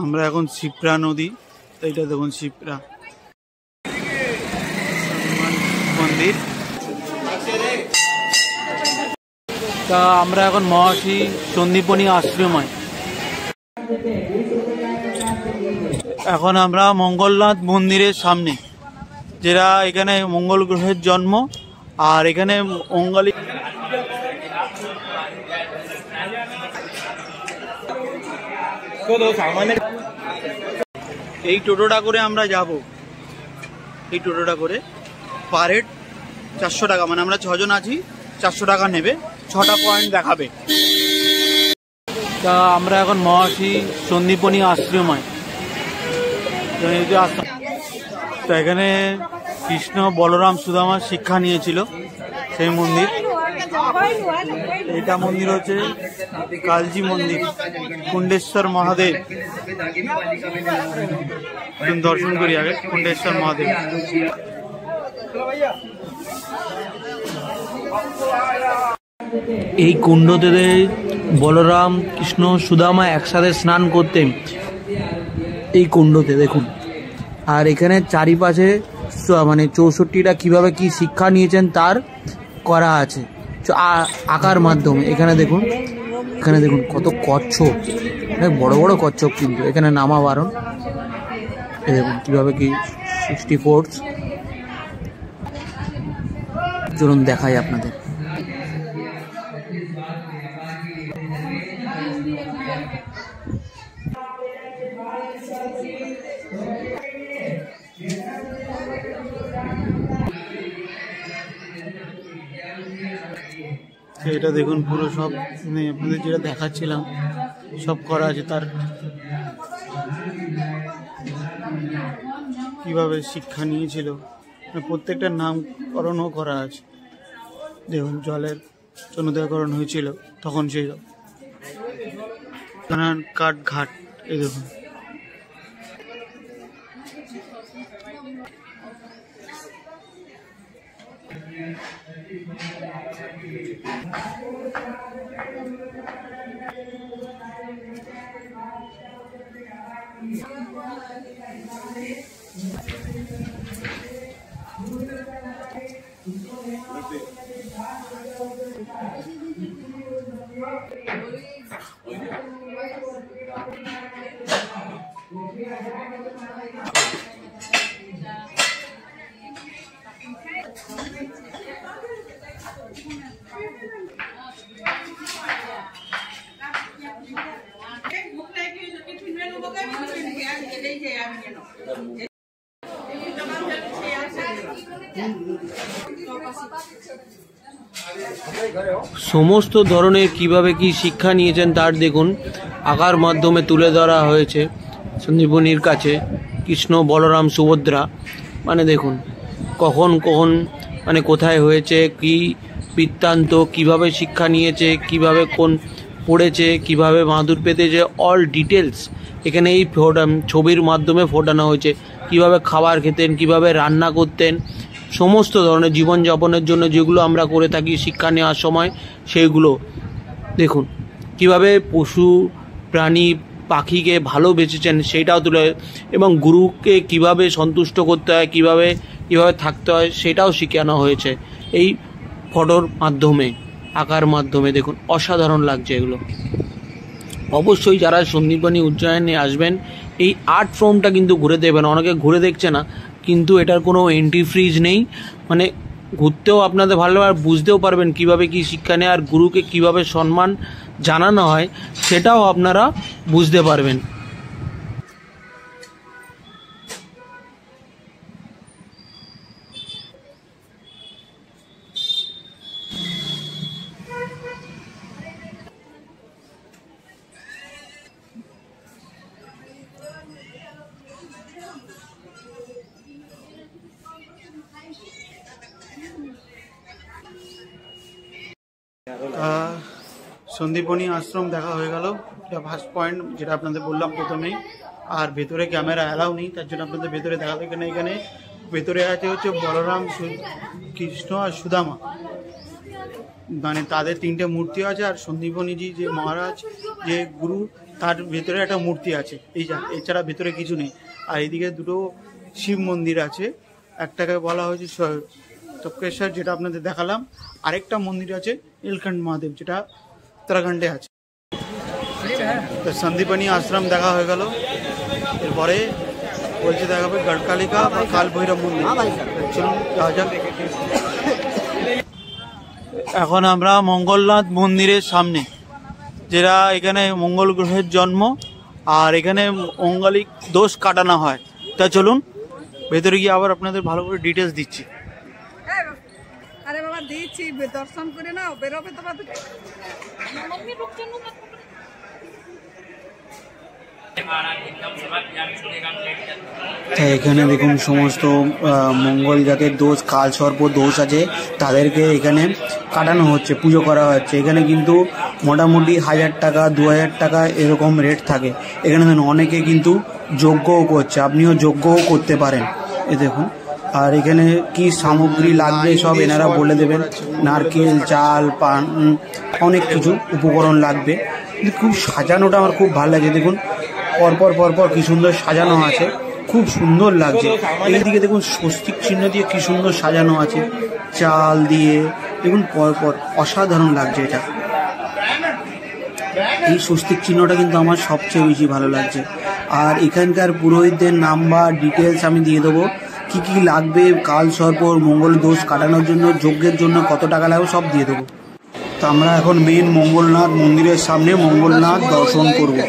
আমরা এখন শিপ্রা নদী, এইটা দেখুন শিপ্রা মন্দির। তা আমরা এখন মহর্ষি সন্দীপনী আশ্রমে। এখন আমরা মঙ্গলনাথ মন্দিরের সামনে, যেটা এখানে মঙ্গল গ্রহের জন্ম। আর এখানে মঙ্গলী এই টোটোটা করে আমরা যাব। এই টোটোটা করে পার হেড 400 টাকা, মানে আমরা 6 জন আছি, 400 টাকা নেবে, 6টা পয়েন্ট দেখাবে। তা আমরা এখন মহর্ষি সন্দীপনী আশ্রমে। তো এখানে কৃষ্ণ বলরাম সুদামা শিক্ষা নিয়েছিল, সেই মন্দির। এটা মন্দির হচ্ছে কালজি মন্দির, কুণ্ডেশ্বর মহাদেব। দর্শন করি আগে কুণ্ডেশ্বর মহাদেব। এই কুণ্ডতে বলরাম কৃষ্ণ সুদামা একসাথে স্নান করতেন এই কুণ্ডতে, দেখুন। আর এখানে চারিপাশে মানে 64টা কিভাবে কি শিক্ষা নিয়েছেন তার করা আছে আঁকার মাধ্যমে। এখানে দেখুন কত কচ্ছপ, বড় বড় কচ্ছপ, কিন্তু এখানে নামা বারণ। দেখুন কিভাবে কি 64 চলুন দেখাই আপনাদের। এটা দেখুন পুরো সব আপনাদের যেটা দেখাচ্ছিলাম সব করা আছে, তার কিভাবে শিক্ষা নিয়েছিল প্রত্যেকটা নামকরণও করা আছে। দেখুন জলের চন্দ্রোদয়করণ হয়েছিল তখন সেই কাঠ ঘাট, এই দেখুন। সমস্ত ধরনের কিভাবে কি শিক্ষা নিয়েছেন তার দেখুন আঁকার মাধ্যমে তুলে ধরা হয়েছে সন্দীপনীর কাছে। কৃষ্ণ বলরাম সুভদ্রা, মানে দেখুন কখন মানে কোথায় হয়েছে, কি বৃত্তান্ত, কিভাবে শিক্ষা নিয়েছে, কিভাবে কোন পড়েছে, কিভাবে মাদুর পেতেছে, অল ডিটেলস এখানে এই ছবির মাধ্যমে ফোটানো হয়েছে। কিভাবে খাবার খেতেন, কিভাবে রান্না করতেন, সমস্ত ধরনের জীবনযাপনের জন্য যেগুলো আমরা করে থাকি শিক্ষা নেওয়ার সময়, সেইগুলো দেখুন। কিভাবে পশু প্রাণী পাখিকে ভালোবেসেছেন সেইটাও তুলে, এবং গুরুকে কিভাবে সন্তুষ্ট করতে হয়, কিভাবে থাকতে হয় সেটাও শেখানো হয়েছে এই ফটোর মাধ্যমে, আঁকার মাধ্যমে। দেখুন অসাধারণ লাগছে এগুলো। অবশ্যই যারা সন্দীপনী উজ্জয়নে আসবেন এই আর্ট ফর্মটা কিন্তু ঘুরে দেবেন। অনেকে ঘুরে দেখছে না, কিন্তু এটার কোনো এন্ট্রি ফিজ নেই, মানে ঘুরতেও আপনাদের ভালো আর বুঝতেও পারবেন কিভাবে কি শিক্ষা নেয় আর গুরুকে কিভাবে সম্মান জানানো হয় সেটাও আপনারা বুঝতে পারবেন। সন্দীপনী আশ্রম দেখা হয়ে গেল, এটা ফার্স্ট পয়েন্ট যেটা আপনাদের বললাম প্রথমেই। আর ভেতরে ক্যামেরা অ্যালাউ নেই, তার জন্য আপনাদের ভেতরে দেখাবে। এখানে ভেতরে আছে হচ্ছে বলরাম, কৃষ্ণ আর সুদামা, মানে তাদের 3টে মূর্তি আছে। আর সন্দীপনীজি যে মহারাজ, যে গুরু, তার ভেতরে একটা মূর্তি আছে। এই যা, এছাড়া ভেতরে কিছু নেই। আর এইদিকে 2টো শিব মন্দির আছে, একটাকে বলা হয়েছে তপকেশ্বর, যেটা আপনাদের দেখালাম। আরেকটা মন্দির আছে নীলকণ্ঠ মহাদেব, যেটা উত্তরাখণ্ডে আছে। তো সন্দীপনী আশ্রম দেখা হয়ে গেল। এরপরে বলছে দেখাবে গড়কালিকা বা কাল ভৈরব মন্দির। চলুন যাওয়া যাক। এখন আমরা মঙ্গলনাথ মন্দিরের সামনে, যেটা এখানে মঙ্গল গ্রহের জন্ম, আর এখানে মঙ্গলিক দোষ কাটানো হয়। তা চলুন ভেতরে গিয়ে আবার আপনাদের ভালো করে ডিটেলস দিচ্ছি। আরে বাবা দিচ্ছি, দর্শন করে নাও, বেরোবে তো বাবা। এখানে দেখুন সমস্ত মঙ্গল জাতের দোষ, কাল সর্প দোষ আছে, তাদেরকে এখানে কাটানো হচ্ছে, পুজো করা হচ্ছে। এখানে কিন্তু মোটামুটি 1000 টাকা 2000 টাকা এরকম রেট থাকে। এখানে দেখুন অনেকে কিন্তু যজ্ঞও করছে, আপনিও যজ্ঞও করতে পারেন। এ দেখুন। আর এখানে কি সামগ্রী লাগবে সব এনারা বলে দেবেন। নারকেল, চাল, পান, অনেক কিছু উপকরণ লাগবে। খুব সাজানোটা আমার খুব ভালো লাগে। দেখুন পরপর পরপর কি সুন্দর সাজানো আছে, খুব সুন্দর লাগছে। এইদিকে দেখুন স্বস্তিক চিহ্ন দিয়ে কি সুন্দর সাজানো আছে, চাল দিয়ে দেখুন পরপর, অসাধারণ লাগছে এটা। এই স্বস্তিক চিহ্নটা কিন্তু আমার সবচেয়ে বেশি ভালো লাগছে। আর এখানকার পুরোহিতদের নাম বা ডিটেলস আমি দিয়ে দেবো, কি কি লাগবে, কাল সর্প মঙ্গল দোষ কাটানোর জন্য, যজ্ঞের জন্য কত টাকা লাগবে সব দিয়ে দেবো। তো আমরা এখন মেন মঙ্গলনাথ মন্দিরের সামনে মঙ্গলনাথ দর্শন করব।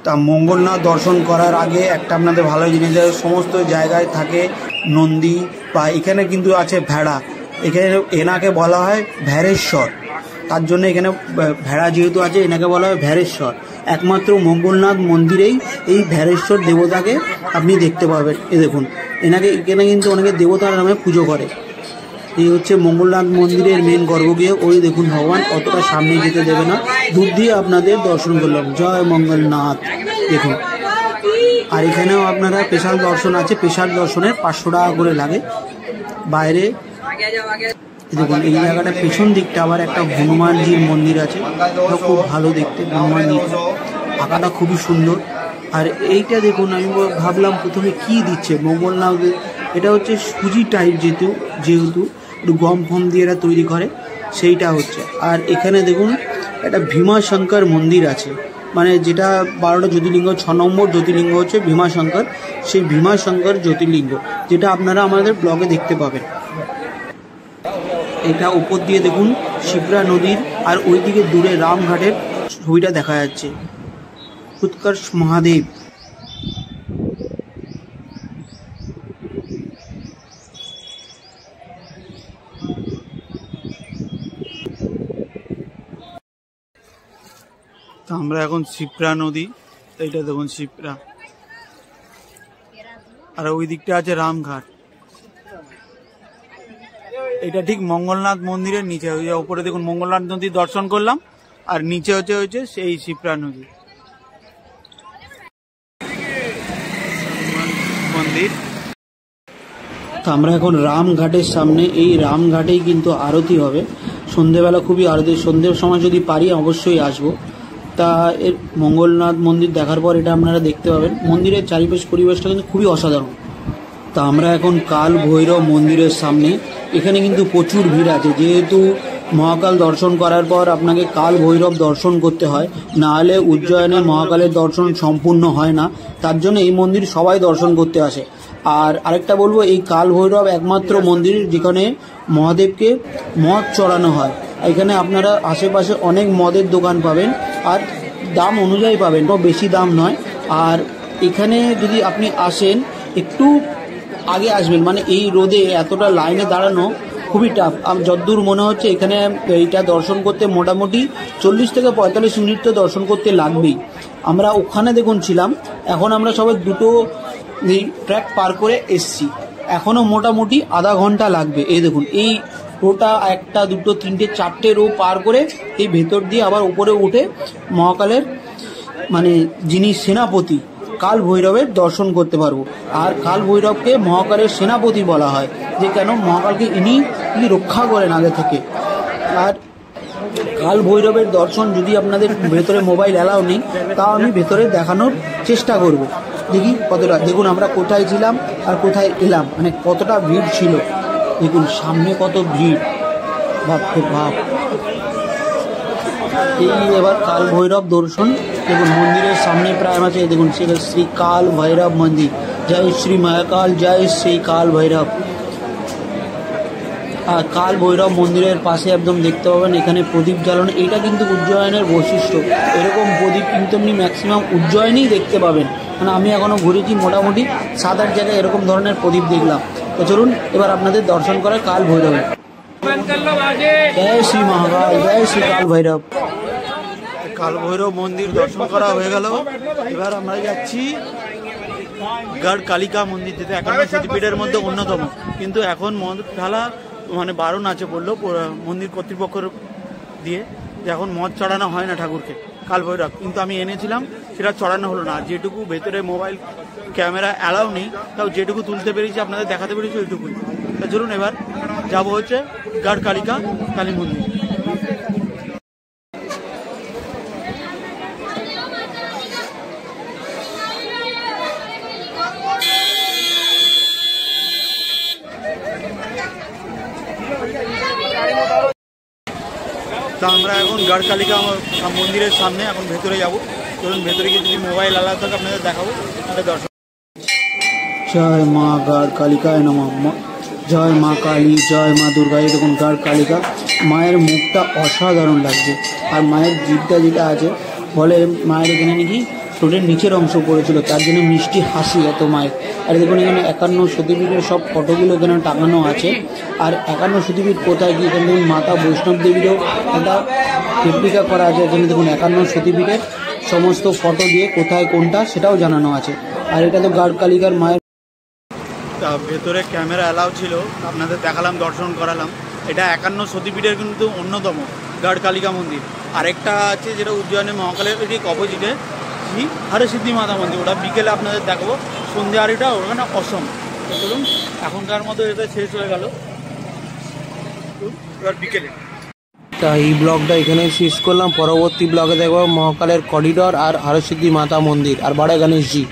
তা মঙ্গলনাথ দর্শন করার আগে একটা আপনাদের ভালো জিনিস, সমস্ত জায়গায় থাকে নন্দী, বা এখানে কিন্তু আছে ভেড়া। এখানে এনাকে বলা হয় ভেড়েশ্বর, তার জন্য এখানে ভেড়া যেহেতু আছে এনাকে বলা হয় ভেড়েশ্বর। একমাত্র মঙ্গলনাথ মন্দিরেই এই ভেড়েশ্বর দেবতাকে আপনি দেখতে পাবেন। এ দেখুন এনাকে, এখানে কিন্তু অনেকে দেবতার নামে পুজো করে। এই হচ্ছে মঙ্গলনাথ মন্দিরের মেন গর্ভগৃহ। ওই দেখুন ভগবান অতটা সামনে যেতে দেবে না, দূর দিয়ে আপনাদের দর্শন করলাম। জয় মঙ্গলনাথ। দেখুন, আর এখানেও আপনারা স্পেশাল দর্শন আছে, স্পেশাল দর্শনের 500 টাকা করে লাগে বাইরে। দেখুন এই জায়গাটা পেছন দিকটা আবার একটা হনুমানজির মন্দির আছে, খুব ভালো দেখতে। হনুমানজি আঁকাটা খুবই সুন্দর। আর এইটা দেখুন, আমি ভাবলাম প্রথমে কি দিচ্ছে মঙ্গলনাথ, এটা হচ্ছে সুজি টাইপ, যেহেতু একটু গম ফম দিয়ে এরা তৈরি করে, সেইটা হচ্ছে। আর এখানে দেখুন একটা ভীমাশঙ্কর মন্দির আছে, মানে যেটা 12টা জ্যোতির্লিঙ্গ 6 নম্বর জ্যোতির্লিঙ্গ হচ্ছে ভীমাশঙ্কর। সেই ভীমাশঙ্কর জ্যোতির্লিঙ্গ যেটা আপনারা আমাদের ব্লগে দেখতে পাবেন। এটা উপর দিয়ে দেখুন শিপ্রা নদীর, আর ওইদিকে দূরে রামঘাটের ছবিটা দেখা যাচ্ছে। উৎকর্ষ মহাদেব। আমরা এখন শিপ্রা নদী, এইটা দেখুন শিপ্রা, আর ওই দিকটা আছে রামঘাট। এটা ঠিক মঙ্গলনাথ মন্দিরের নিচে, ওই উপরে দেখুন মঙ্গলনাথ নদী দর্শন করলাম, আর নিচে হচ্ছে সেই শিপ্রা নদী মন্দির। তো আমরা এখন রামঘাটের সামনে, এই রামঘাটেই কিন্তু আরতি হবে সন্ধেবেলা, খুবই আরতি। সন্ধ্যের সময় যদি পারি অবশ্যই আসবো। তা এর মঙ্গলনাথ মন্দির দেখার পর এটা আপনারা দেখতে পাবেন, মন্দিরের চারিপাশ পরিবেশটা কিন্তু খুবই অসাধারণ। তা আমরা এখন কাল ভৈরব মন্দিরের সামনে, এখানে কিন্তু প্রচুর ভিড় আছে, যেহেতু মহাকাল দর্শন করার পর আপনাকে কাল ভৈরব দর্শন করতে হয়, না হলে উজ্জয়নে মহাকালের দর্শন সম্পূর্ণ হয় না। তার জন্য এই মন্দির সবাই দর্শন করতে আসে। আর আরেকটা বলবো, এই কাল ভৈরব একমাত্র মন্দির যেখানে মহাদেবকে মদ চড়ানো হয়। এখানে আপনারা আশেপাশে অনেক মদের দোকান পাবেন, আর দাম অনুযায়ী পাবেন, বেশি দাম নয়। আর এখানে যদি আপনি আসেন একটু আগে আসবেন, মানে এই রোদে এতটা লাইনে দাঁড়ানো খুবই টাফ। যতদূর মনে হচ্ছে এখানে এইটা দর্শন করতে মোটামুটি 40 থেকে 45 মিনিট তো দর্শন করতে লাগবেই। আমরা ওখানে দেখুন ছিলাম, এখন আমরা সবাই 2টো ট্র্যাক পার করে এসছি, এখনও মোটামুটি আধা ঘন্টা লাগবে। এই দেখুন এই রোটা 1, 2, 3, 4টে রো পার করে এই ভেতর দিয়ে আবার উপরে উঠে মহাকালের, মানে যিনি সেনাপতি কাল ভৈরবের দর্শন করতে পারবো। আর কাল ভৈরবকে মহাকালের সেনাপতি বলা হয়, যে কেন মহাকালকে ইনি রক্ষা করেন আগে থেকে। আর কাল ভৈরবের দর্শন যদি আপনাদের ভেতরে মোবাইল অ্যালাউ নেই, তাও আমি ভেতরে দেখানোর চেষ্টা করব। দেখি কতটা, দেখুন আমরা কোথায় ছিলাম আর কোথায় এলাম, মানে কতটা ভিড় ছিল। দেখুন সামনে কত ভিড়, বাপরে বাপ। এই এবার কাল ভৈরব দর্শন, দেখুন মন্দিরের সামনে প্রায় আছে, দেখুন সেটা শ্রী কাল ভৈরব মন্দির। জয় শ্রী মহাকাল, জয় শ্রী কাল ভৈরব। আর কাল ভৈরব মন্দিরের পাশে একদম দেখতে পাবেন এখানে প্রদীপ জ্বালানো। এটা কিন্তু উজ্জয়নের বৈশিষ্ট্য, এরকম প্রদীপ কিন্তু আপনি ম্যাক্সিমাম উজ্জয়নেই দেখতে পাবেন। মানে আমি এখনও ঘুরেছি, মোটামুটি 7-8 জায়গায় এরকম ধরনের প্রদীপ দেখলাম। তো চলুন এবার আপনাদের দর্শন করা কাল ভৈরবের। জয় শ্রী মহাকাল, জয় শ্রী কাল ভৈরব। কাল ভৈরব মন্দির দর্শন করা হয়ে গেল। এবার আমরা যাচ্ছি গড় কালিকা মন্দির, যেটা 51 শক্তিপীঠের মধ্যে অন্যতম, কিন্তু এখন মদ ঢালা মানে বারণ আছে বললো মন্দির কর্তৃপক্ষের দিয়ে, যে এখন মদ চড়ানো হয় না ঠাকুরকে কাল ভৈরব। কিন্তু আমি এনেছিলাম, সেটা চড়ানো হলো না। যেটুকু ভেতরে মোবাইল ক্যামেরা অ্যালাউ নেই, তাও যেটুকু তুলতে পেরেছি আপনাদের দেখাতে পেরেছি ওইটুকুই। তা চলুন এবার যাবো হচ্ছে গড় কালিকা কালী মন্দির। তা আমরা এখন গড় কালিকা মন্দিরের সামনে এখন ভেতরে যাব। চলুন ভেতরে গিয়ে যদি মোবাইল আলাদা থাকে আপনাদের দেখাবো, এটা দর্শন। জয় মা গড় কালিকায় নমঃ। জয় মা কালী, জয় মা দুর্গা। এই দেখুন গড় কালিকা, মায়ের মুখটা অসাধারণ লাগছে। আর মায়ের জিভটা যেটা আছে, বলে মায়ের এখানে নাকি ঠোঁটের নিচের অংশ পড়েছিল, তার জন্য মিষ্টি হাসি এত মায়ের। আর দেখুন এখানে 51 সতীপীঠের সব ফটোগুলো এখানে টাঙানো আছে। আর 51 সতীপীঠ কোথায় কি, এখানে দেখুন মাতা বৈষ্ণব দেবীরও একটা রেপ্লিকা করা আছে। এখানে দেখুন 51 সতীপীঠের সমস্ত ফটো দিয়ে কোথায় কোনটা সেটাও জানানো আছে। আর এটা তো গড় কালিকার মায়ের। তা ভেতরে ক্যামেরা অ্যালাউ ছিল, আপনাদের দেখালাম, দর্শন করালাম। এটা 51 সতীপীঠের কিন্তু অন্যতম গড় কালিকা মন্দির। আরেকটা আছে যেটা উজ্জয়নের মহাকালের ঠিক অপোজিটে শ্রী হরসিদ্ধি মাতা মন্দির, ওটা বিকেলে আপনাদের দেখাবো। সন্ধ্যে আড়িটা ওখানে অসম। চলুন এখনকার মতো এটা শেষ হয়ে গেল, এবার বিকেলে। তা এই ব্লগটা এখানে শেষ করলাম। পরবর্তী ব্লগে দেখবো মহাকালের করিডর আর হরসিদ্ধি মাতা মন্দির আর বড় গণেশজি।